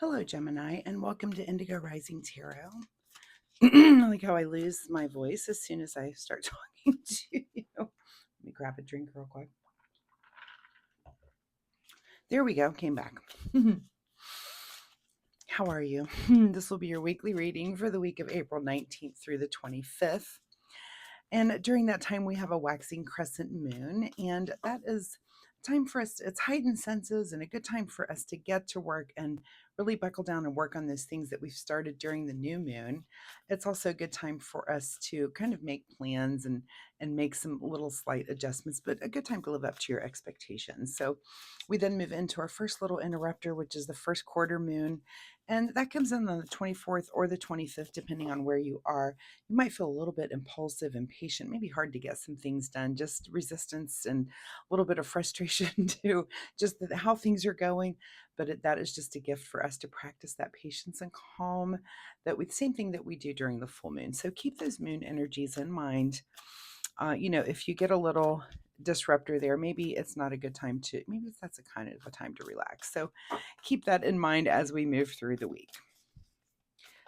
Hello, Gemini, and welcome to Indigo Rising Tarot. I like how I lose my voice as soon as I start talking to you. Let me grab a drink real quick. There we go, came back. How are you? This will be your weekly reading for the week of April 19th through the 25th. And during that time, we have a waxing crescent moon, and that is time for us. It's heightened senses and a good time for us to get to work and really buckle down and work on those things that we've started during the new moon. It's also a good time for us to kind of make plans and make some little slight adjustments, but a good time to live up to your expectations. So we then move into our first little interrupter, which is the first quarter moon, and that comes in on the 24th or the 25th, depending on where you are. You might feel a little bit impulsive, impatient, maybe hard to get some things done, just resistance and a little bit of frustration to just how things are going. But that is just a gift for us to practice that patience and calm, that with same thing that we do during the full moon. So keep those moon energies in mind. If you get a little disruptor there, maybe it's not a good time to, maybe that's a kind of a time to relax. So keep that in mind as we move through the week.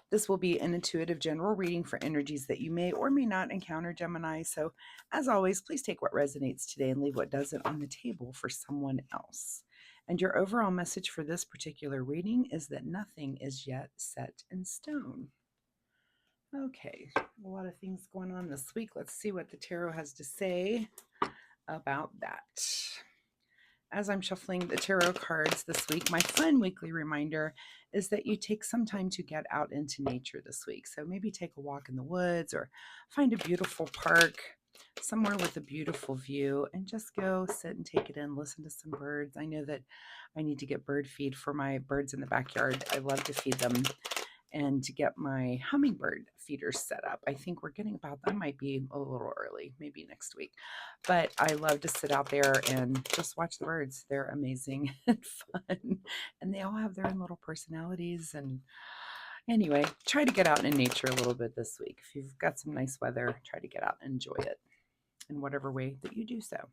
This will be an intuitive general reading for energies that you may or may not encounter, Gemini. So, as always, please take what resonates today and leave what doesn't on the table for someone else. And your overall message for this particular reading is that nothing is yet set in stone. Okay, a lot of things going on this week. Let's see what the tarot has to say about that. As I'm shuffling the tarot cards this week, my fun weekly reminder is that you take some time to get out into nature this week. So maybe take a walk in the woods or find a beautiful park somewhere with a beautiful view and just go sit and take it in, listen to some birds. I know that I need to get bird feed for my birds in the backyard. I love to feed them and to get my hummingbird feeders set up. I think we're getting about that. Might be a little early, maybe next week. But I love to sit out there and just watch the birds. They're amazing and fun. And they all have their own little personalities. And anyway, try to get out in nature a little bit this week. If you've got some nice weather, try to get out and enjoy it in whatever way that you do so.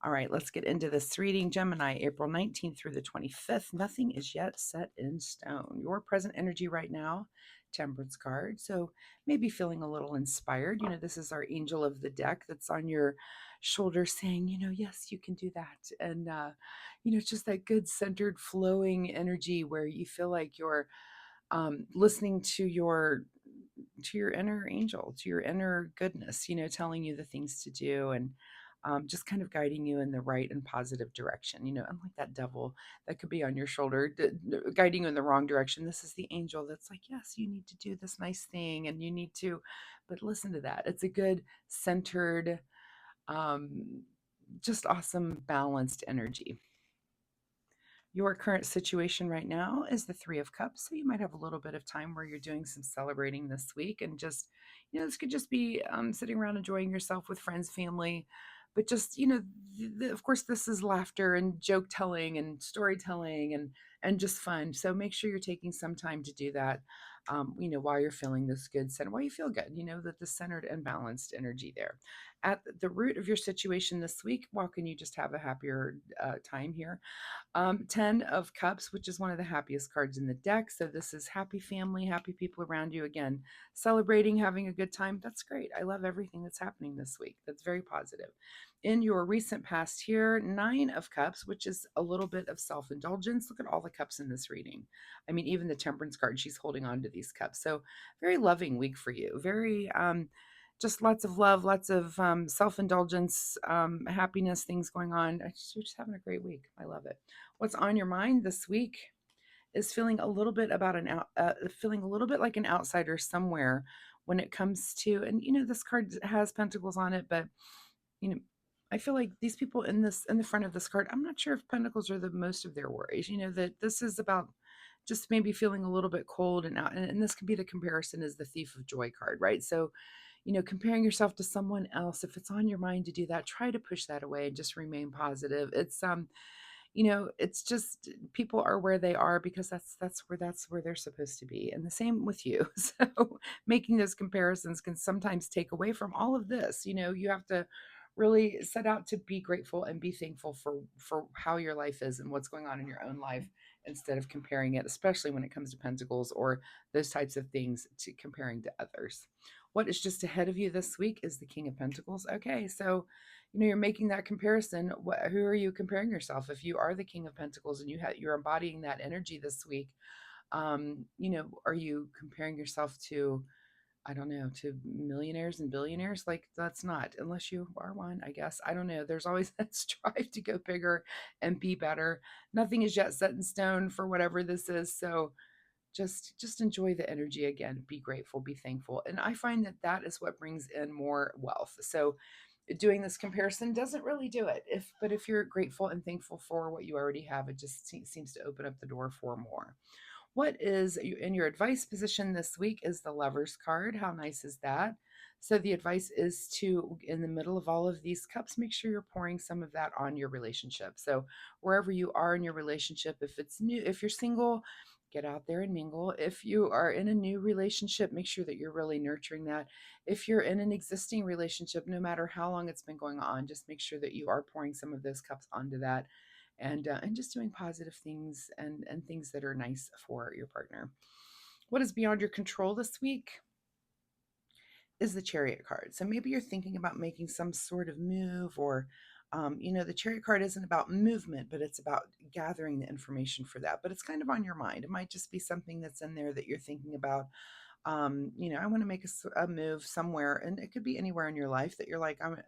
All right, let's get into this reading. Gemini, April 19th through the 25th. Nothing is yet set in stone. Your present energy right now, Temperance card. So maybe feeling a little inspired. This is our angel of the deck that's on your shoulder saying, yes, you can do that. And, it's just that good centered flowing energy where you feel like you're listening to your inner angel, to your inner goodness, telling you the things to do and just kind of guiding you in the right and positive direction. Unlike that devil that could be on your shoulder, guiding you in the wrong direction. This is the angel that's like, yes, you need to do this nice thing and you need to, but listen to that. It's a good, centered, just awesome, balanced energy. Your current situation right now is the Three of Cups. So you might have a little bit of time where you're doing some celebrating this week. And just, this could just be sitting around enjoying yourself with friends, family. But just, of course, this is laughter and joke telling and storytelling and just fun. So make sure you're taking some time to do that, while you're feeling this good center, while you feel good, that the centered and balanced energy there. At the root of your situation this week, well, can you just have a happier time here? 10 of Cups, which is one of the happiest cards in the deck. So this is happy family, happy people around you. Again, celebrating, having a good time. That's great. I love everything that's happening this week. That's very positive. In your recent past here, 9 of Cups, which is a little bit of self-indulgence. Look at all the cups in this reading. I mean, even the Temperance card, she's holding on to these cups. So very loving week for you. Very just lots of love, lots of self-indulgence, happiness, things going on. You're just having a great week. I love it. What's on your mind this week is feeling a little bit about feeling a little bit like an outsider somewhere when it comes to, and this card has pentacles on it, but I feel like these people in the front of this card, I'm not sure if pentacles are the most of their worries. That this is about just maybe feeling a little bit cold and out, and this could be the comparison as the Thief of Joy card, right? So comparing yourself to someone else, if it's on your mind to do that, try to push that away and just remain positive. It's just people are where they are because that's where they're supposed to be. And the same with you. So making those comparisons can sometimes take away from all of this. You have to really set out to be grateful and be thankful for how your life is and what's going on in your own life instead of comparing it, especially when it comes to pentacles or those types of things, to comparing to others. What is just ahead of you this week is the King of Pentacles. Okay, so you're making that comparison. Who are you comparing yourself? If you are the King of Pentacles and you're embodying that energy this week, are you comparing yourself to, I don't know, to millionaires and billionaires? Like, that's not, unless you are one, I guess. I don't know. There's always that strive to go bigger and be better. Nothing is yet set in stone for whatever this is. So just enjoy the energy again. Be grateful, be thankful. And I find that that is what brings in more wealth. So doing this comparison doesn't really do it. But if you're grateful and thankful for what you already have, it just seems to open up the door for more. What is in your advice position this week is the Lovers card. How nice is that? So the advice is to, in the middle of all of these cups, make sure you're pouring some of that on your relationship. So wherever you are in your relationship, if it's new, if you're single, get out there and mingle. If you are in a new relationship, make sure that you're really nurturing that. If you're in an existing relationship, no matter how long it's been going on, just make sure that you are pouring some of those cups onto that, and just doing positive things and things that are nice for your partner. What is beyond your control this week is the Chariot card. So maybe you're thinking about making some sort of move, or the Chariot card isn't about movement, but it's about gathering the information for that. But it's kind of on your mind. It might just be something that's in there that you're thinking about. I want to make a move somewhere, and it could be anywhere in your life that you're like, I'm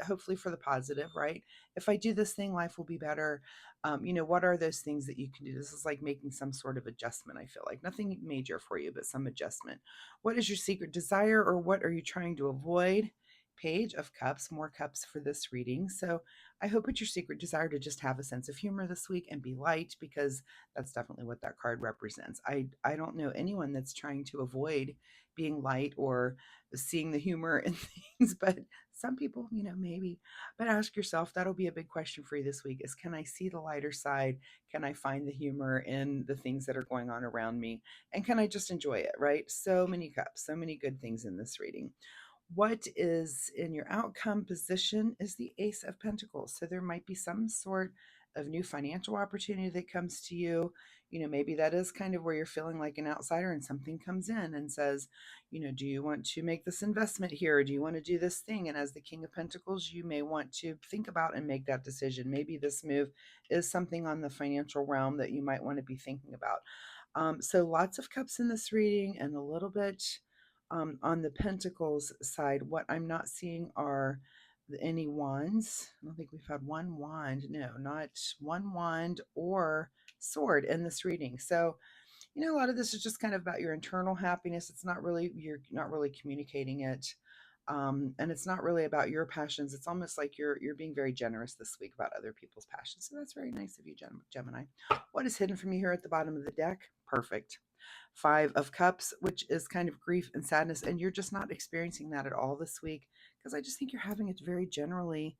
hopefully for the positive, right? If I do this thing, life will be better. What are those things that you can do? This is like making some sort of adjustment. I feel like nothing major for you, but some adjustment. What is your secret desire, or what are you trying to avoid? Page of Cups, more cups for this reading. So I hope it's your secret desire to just have a sense of humor this week and be light, because that's definitely what that card represents. I don't know anyone that's trying to avoid being light or seeing the humor in things, but some people, maybe. But ask yourself, that'll be a big question for you this week, is can I see the lighter side? Can I find the humor in the things that are going on around me? And can I just enjoy it, right? So many cups, so many good things in this reading. What is in your outcome position is the Ace of Pentacles. So there might be some sort of new financial opportunity that comes to you. Maybe that is kind of where you're feeling like an outsider, and something comes in and says, do you want to make this investment here? Or do you want to do this thing? And as the King of Pentacles, you may want to think about and make that decision. Maybe this move is something on the financial realm that you might want to be thinking about. So lots of cups in this reading, and a little bit on the Pentacles side. What I'm not seeing are any wands. I don't think we've had one wand. No, not one wand or sword in this reading. So, a lot of this is just kind of about your internal happiness. You're not really communicating it. And it's not really about your passions. It's almost like you're being very generous this week about other people's passions. So that's very nice of you, Gemini. What is hidden from you here at the bottom of the deck? Perfect. Five of Cups, which is kind of grief and sadness, and you're just not experiencing that at all this week, because I just think you're having a very generally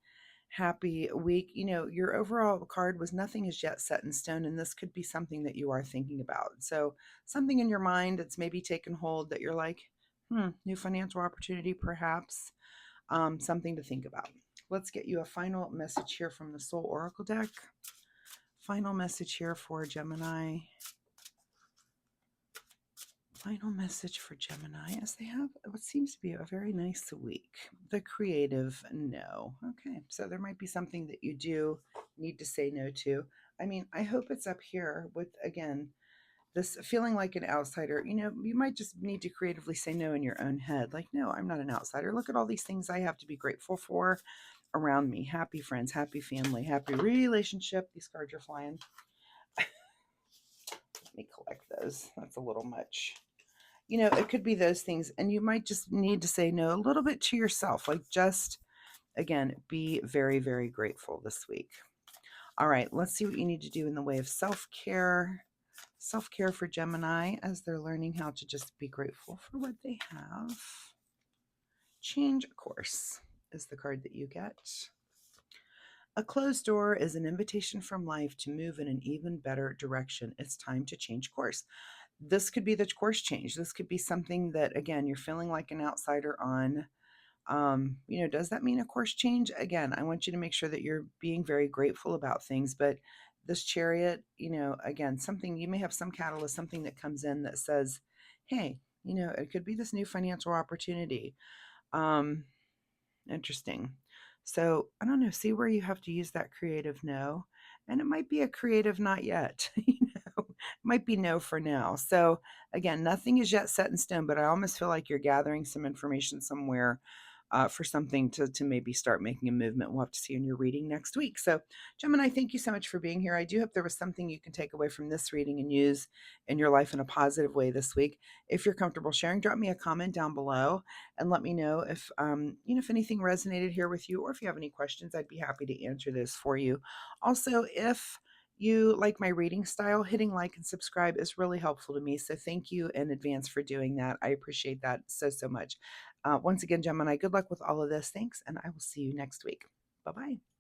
happy week. Your overall card was nothing is yet set in stone, and this could be something that you are thinking about. So something in your mind that's maybe taken hold that you're like, new financial opportunity, perhaps, something to think about. Let's get you a final message here from the Soul Oracle deck. Final message here for Gemini. Final message for Gemini, as they have what seems to be a very nice week. The creative no. Okay, so there might be something that you do need to say no to. I mean, I hope it's up here with, again, this feeling like an outsider. You might just need to creatively say no in your own head. Like, no, I'm not an outsider. Look at all these things I have to be grateful for around me. Happy friends, happy family, happy relationship. These cards are flying. Let me collect those. That's a little much. It could be those things, and you might just need to say no a little bit to yourself. Like, just, again, be very, very grateful this week. All right, let's see what you need to do in the way of self-care. Self-care for Gemini, as they're learning how to just be grateful for what they have. Change course is the card that you get. A closed door is an invitation from life to move in an even better direction. It's time to change course. This could be the course change. This could be something that, again, you're feeling like an outsider on. Does that mean a course change? Again, I want you to make sure that you're being very grateful about things, but this Chariot, again, something, you may have some catalyst, something that comes in that says, hey, it could be this new financial opportunity. Um, Interesting. So I don't know, see where you have to use that creative no. And it might be a creative not yet. It might be no for now. So again, nothing is yet set in stone, but I almost feel like you're gathering some information somewhere for something to maybe start making a movement. We'll have to see in your reading next week. So, Gemini, thank you so much for being here. I do hope there was something you can take away from this reading and use in your life in a positive way this week. If you're comfortable sharing, drop me a comment down below and let me know if if anything resonated here with you, or if you have any questions. I'd be happy to answer those for you. Also, if you like my reading style, hitting like and subscribe is really helpful to me. So thank you in advance for doing that. I appreciate that so much. Once again, Gemini, good luck with all of this. Thanks, and I will see you next week. Bye bye.